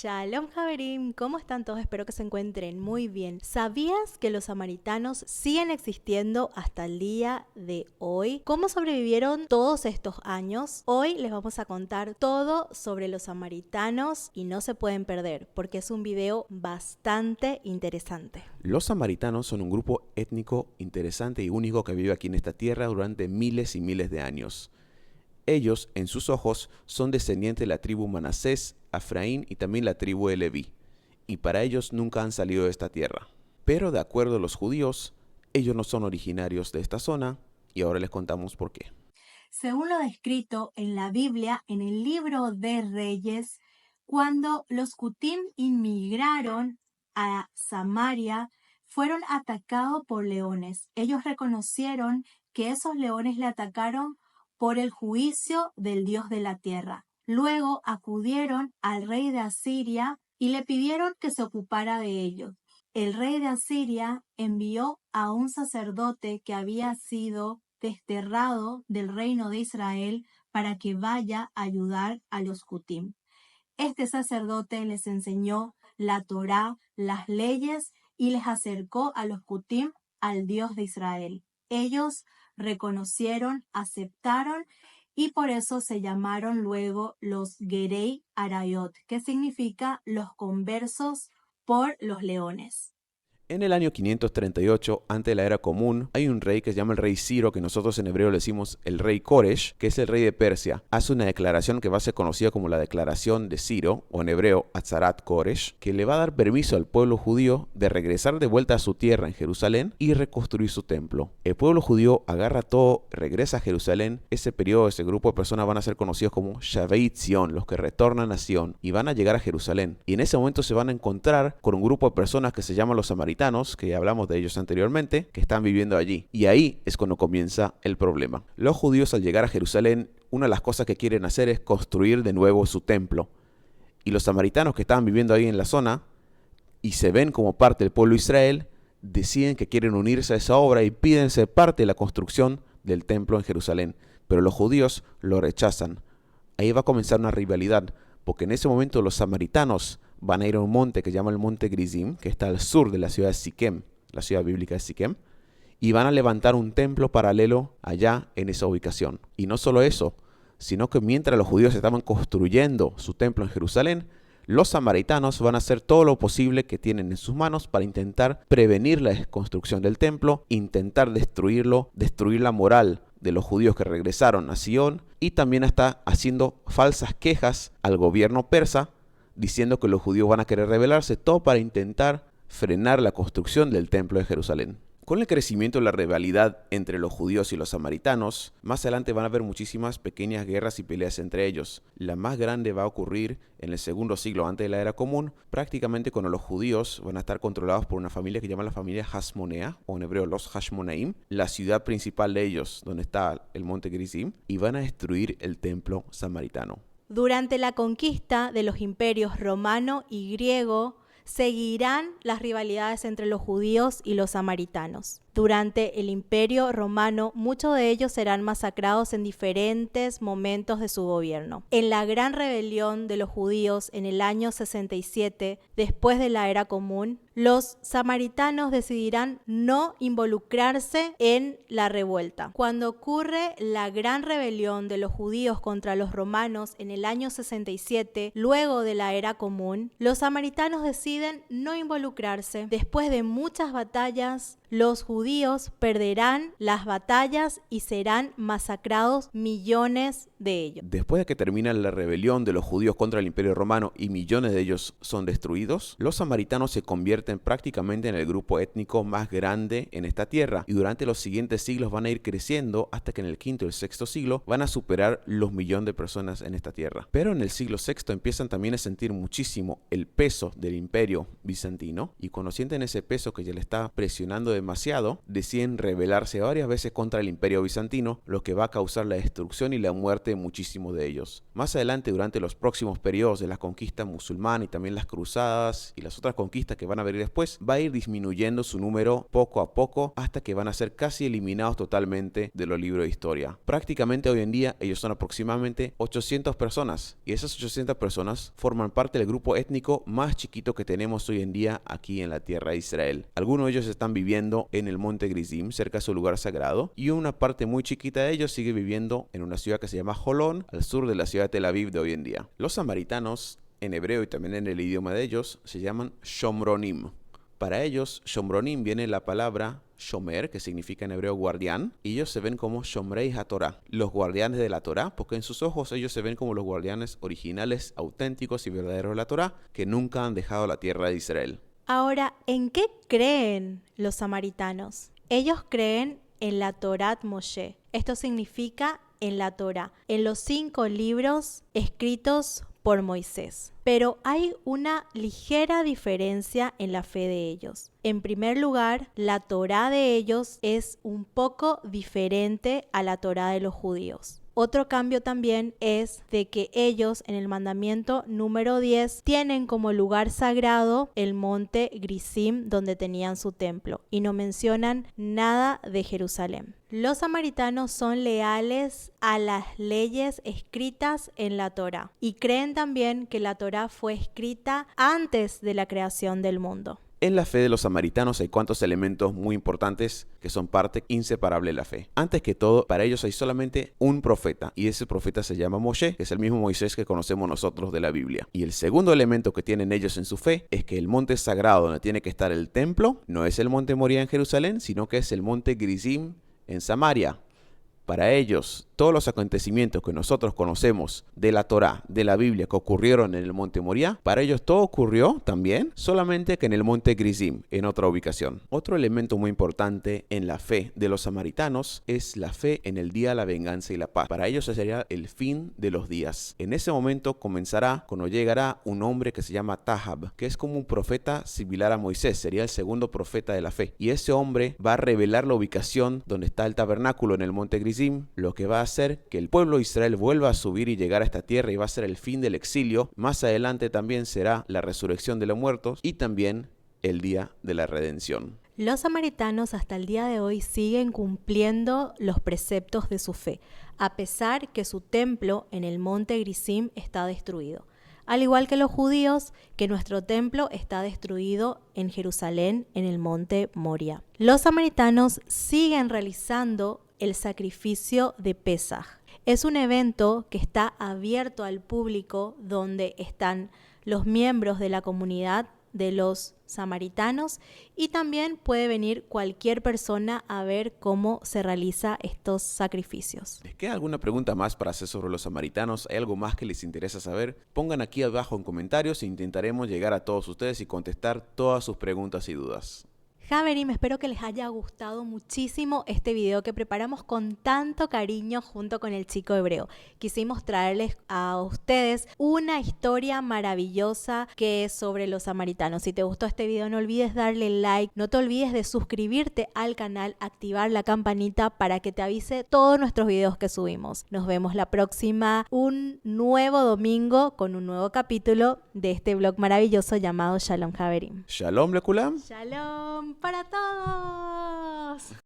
Shalom Javerim, ¿cómo están todos? Espero que se encuentren muy bien. ¿Sabías que los samaritanos siguen existiendo hasta el día de hoy? ¿Cómo sobrevivieron todos estos años? Hoy les vamos a contar todo sobre los samaritanos y no se pueden perder porque es un video bastante interesante. Los samaritanos son un grupo étnico interesante y único que vive aquí en esta tierra durante miles y miles de años. Ellos, en sus ojos, son descendientes de la tribu Manasés, Efraín y también la tribu de Leví, y para ellos nunca han salido de esta tierra. Pero de acuerdo a los judíos, ellos no son originarios de esta zona, y ahora les contamos por qué. Según lo descrito en la Biblia, en el libro de Reyes, cuando los Cutim inmigraron a Samaria, fueron atacados por leones. Ellos reconocieron que esos leones le atacaron por el juicio del Dios de la tierra. Luego acudieron al rey de Asiria y le pidieron que se ocupara de ellos. El rey de Asiria envió a un sacerdote que había sido desterrado del reino de Israel para que vaya a ayudar a los Cutim. Este sacerdote les enseñó la Torá, las leyes y les acercó a los Cutim al Dios de Israel. Ellos reconocieron, aceptaron y por eso se llamaron luego los Gerei Arayot, que significa los conversos por los leones. En el año 538, antes de la era común, hay un rey que se llama el rey Ciro, que nosotros en hebreo le decimos el rey Koresh, que es el rey de Persia. Hace una declaración que va a ser conocida como la declaración de Ciro, o en hebreo Atzarat Koresh, que le va a dar permiso al pueblo judío de regresar de vuelta a su tierra en Jerusalén y reconstruir su templo. El pueblo judío agarra todo, regresa a Jerusalén. Ese periodo, ese grupo de personas van a ser conocidos como Shavei Zion, los que retornan a Sion, y van a llegar a Jerusalén. Y en ese momento se van a encontrar con un grupo de personas que se llaman los samaritanos, que ya hablamos de ellos anteriormente, que están viviendo allí. Y ahí es cuando comienza el problema. Los judíos, al llegar a Jerusalén, una de las cosas que quieren hacer es construir de nuevo su templo. Y los samaritanos que estaban viviendo ahí en la zona y se ven como parte del pueblo de Israel, deciden que quieren unirse a esa obra y piden ser parte de la construcción del templo en Jerusalén. Pero los judíos lo rechazan. Ahí va a comenzar una rivalidad, porque en ese momento los samaritanos van a ir a un monte que se llama el monte Gerizim, que está al sur de la ciudad de Siquem, la ciudad bíblica de Siquem, y van a levantar un templo paralelo allá en esa ubicación. Y no solo eso, sino que mientras los judíos estaban construyendo su templo en Jerusalén, los samaritanos van a hacer todo lo posible que tienen en sus manos para intentar prevenir la desconstrucción del templo, intentar destruirlo, destruir la moral de los judíos que regresaron a Sion, y también está haciendo falsas quejas al gobierno persa, diciendo que los judíos van a querer rebelarse, todo para intentar frenar la construcción del templo de Jerusalén. Con el crecimiento de la rivalidad entre los judíos y los samaritanos, más adelante van a haber muchísimas pequeñas guerras y peleas entre ellos. La más grande va a ocurrir en el segundo siglo antes de la era común, prácticamente cuando los judíos van a estar controlados por una familia que se llama la familia Hasmonea, o en hebreo los Hashmonaim, la ciudad principal de ellos, donde está el monte Gerizim, y van a destruir el templo samaritano. Durante la conquista de los imperios romano y griego, seguirán las rivalidades entre los judíos y los samaritanos. Durante el Imperio Romano, muchos de ellos serán masacrados en diferentes momentos de su gobierno. En la gran rebelión de los judíos en el año 67, después de la era común, los samaritanos decidirán no involucrarse en la revuelta. Cuando ocurre la gran rebelión de los judíos contra los romanos en el año 67, luego de la era común, los samaritanos deciden no involucrarse. Después de muchas batallas, los judíos perderán las batallas y serán masacrados millones de ellos. Después de que termina la rebelión de los judíos contra el Imperio Romano y millones de ellos son destruidos, los samaritanos se convierten prácticamente en el grupo étnico más grande en esta tierra, y durante los siguientes siglos van a ir creciendo hasta que en el quinto y el sexto siglo van a superar los millones de personas en esta tierra. Pero en el siglo sexto empiezan también a sentir muchísimo el peso del Imperio bizantino, y cuando sienten ese peso que ya le está presionando demasiado, primero deciden rebelarse varias veces contra el Imperio Bizantino, lo que va a causar la destrucción y la muerte de muchísimos de ellos. Más adelante, durante los próximos periodos de la conquista musulmana y también las cruzadas y las otras conquistas que van a venir después, va a ir disminuyendo su número poco a poco hasta que van a ser casi eliminados totalmente de los libros de historia. Prácticamente hoy en día ellos son aproximadamente 800 personas y esas 800 personas forman parte del grupo étnico más chiquito que tenemos hoy en día aquí en la tierra de Israel. Algunos de ellos están viviendo en el monte Gerizim, cerca de su lugar sagrado, y una parte muy chiquita de ellos sigue viviendo en una ciudad que se llama Holón, al sur de la ciudad de Tel Aviv de hoy en día. Los samaritanos, en hebreo y también en el idioma de ellos, se llaman Shomronim. Para ellos, Shomronim viene la palabra Shomer, que significa en hebreo guardián, y ellos se ven como Shomrei HaTorah, los guardianes de la Torah, porque en sus ojos ellos se ven como los guardianes originales, auténticos y verdaderos de la Torah, que nunca han dejado la tierra de Israel. Ahora, ¿en qué creen los samaritanos? Ellos creen en la Torat Moshe. Esto significa en la Torah, en los 5 libros escritos por Moisés. Pero hay una ligera diferencia en la fe de ellos. En primer lugar, la Torá de ellos es un poco diferente a la Torá de los judíos. Otro cambio también es de que ellos en el mandamiento número 10 tienen como lugar sagrado el monte Gerizim donde tenían su templo y no mencionan nada de Jerusalén. Los samaritanos son leales a las leyes escritas en la Torá y creen también que la Torá fue escrita antes de la creación del mundo. En la fe de los samaritanos hay cuantos elementos muy importantes que son parte inseparable de la fe. Antes que todo, para ellos hay solamente un profeta y ese profeta se llama Moshe, que es el mismo Moisés que conocemos nosotros de la Biblia. Y el segundo elemento que tienen ellos en su fe es que el monte sagrado donde tiene que estar el templo no es el monte Moría en Jerusalén, sino que es el monte Gerizim en Samaria. Para ellos, todos los acontecimientos que nosotros conocemos de la Torá, de la Biblia, que ocurrieron en el monte Moría, para ellos todo ocurrió también, solamente que en el monte Gerizim, en otra ubicación. Otro elemento muy importante en la fe de los samaritanos es la fe en el día de la venganza y la paz. Para ellos ese sería el fin de los días. En ese momento comenzará, cuando llegará un hombre que se llama Tahab, que es como un profeta similar a Moisés, sería el segundo profeta de la fe. Y ese hombre va a revelar la ubicación donde está el tabernáculo en el monte Gerizim, lo que va a hacer que el pueblo de Israel vuelva a subir y llegar a esta tierra y va a ser el fin del exilio. Más adelante también será la resurrección de los muertos y también el día de la redención. Los samaritanos hasta el día de hoy siguen cumpliendo los preceptos de su fe, a pesar que su templo en el monte Gerizim está destruido. Al igual que los judíos, que nuestro templo está destruido en Jerusalén, en el monte Moria. Los samaritanos siguen realizando el sacrificio de Pesaj. Es un evento que está abierto al público donde están los miembros de la comunidad de los samaritanos y también puede venir cualquier persona a ver cómo se realiza estos sacrificios. ¿Les queda alguna pregunta más para hacer sobre los samaritanos? ¿Hay algo más que les interesa saber? Pongan aquí abajo en comentarios e intentaremos llegar a todos ustedes y contestar todas sus preguntas y dudas. Javerim, espero que les haya gustado muchísimo este video que preparamos con tanto cariño junto con el chico hebreo. Quisimos traerles a ustedes una historia maravillosa que es sobre los samaritanos. Si te gustó este video, no olvides darle like, no te olvides de suscribirte al canal, activar la campanita para que te avise todos nuestros videos que subimos. Nos vemos la próxima, un nuevo domingo con un nuevo capítulo de este blog maravilloso llamado Shalom Javerim. Shalom Lekulam. Shalom para todos.